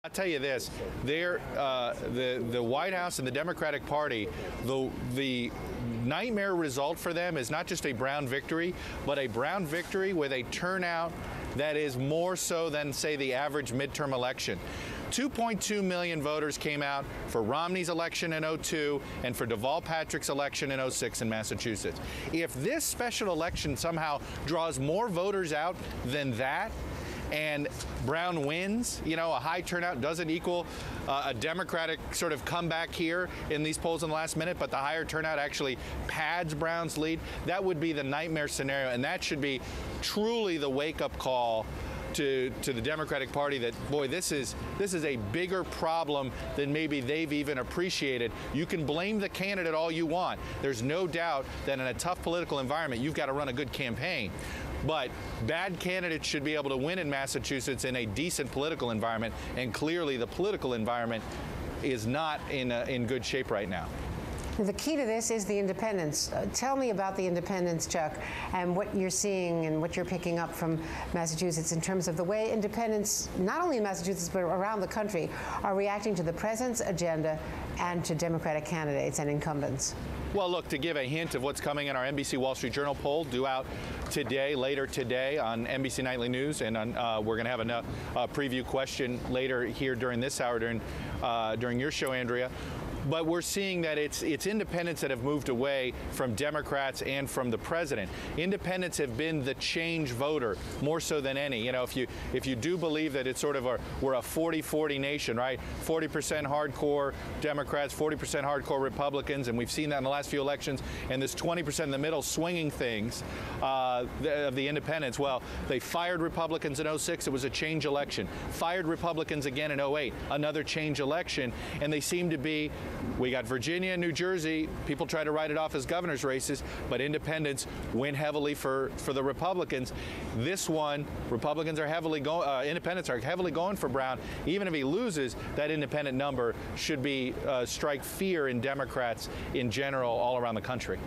I'll tell you this: the White House and the Democratic Party, the nightmare result for them is not just a Brown victory, but a Brown victory with a turnout that is more so than, say, the average midterm election. 2.2 million voters came out for Romney's election in '02 and for Deval Patrick's election in '06 in Massachusetts. If this special election somehow draws more voters out than that, and Brown wins, you know, a high turnout doesn't equal a Democratic sort of comeback here in these polls in the last minute, but the higher turnout actually pads Brown's lead, that would be the nightmare scenario, and that should be truly the wake-up call to the Democratic Party that, boy, this is a bigger problem than maybe they've even appreciated. You can blame the candidate all you want. There's no doubt that in a tough political environment, you've got to run a good campaign. But bad candidates should be able to win in Massachusetts in a decent political environment, and clearly the political environment is not in good shape right now. The key to this is the independents. Tell me about the independents, Chuck, and what you're seeing and what you're picking up from Massachusetts in terms of the way independents, not only in Massachusetts but around the country, are reacting to the president's agenda and to Democratic candidates and incumbents. Well, look, to give a hint of what's coming in our NBC Wall Street Journal poll, due out today, later today on NBC Nightly News, and on, we're going to have a preview question later here during this hour during your show, Andrea. But we're seeing that it's independents that have moved away from Democrats and from the president. Independents have been the change voter more so than any. You know, if you do believe that it's sort of we're a 40-40 nation, right? 40% hardcore Democrats, 40% hardcore Republicans, and we've seen that in the last few elections. And this 20% in the middle swinging things of the independents. Well, they fired Republicans in '06. It was a change election. Fired Republicans again in '08. Another change election. And they seem to be. We got Virginia and New Jersey. People try to write it off as governor's races, but independents win heavily for the Republicans. This one, Republicans are heavily going, independents are heavily going for Brown. Even if he loses, that independent number should be strike fear in Democrats in general all around the country.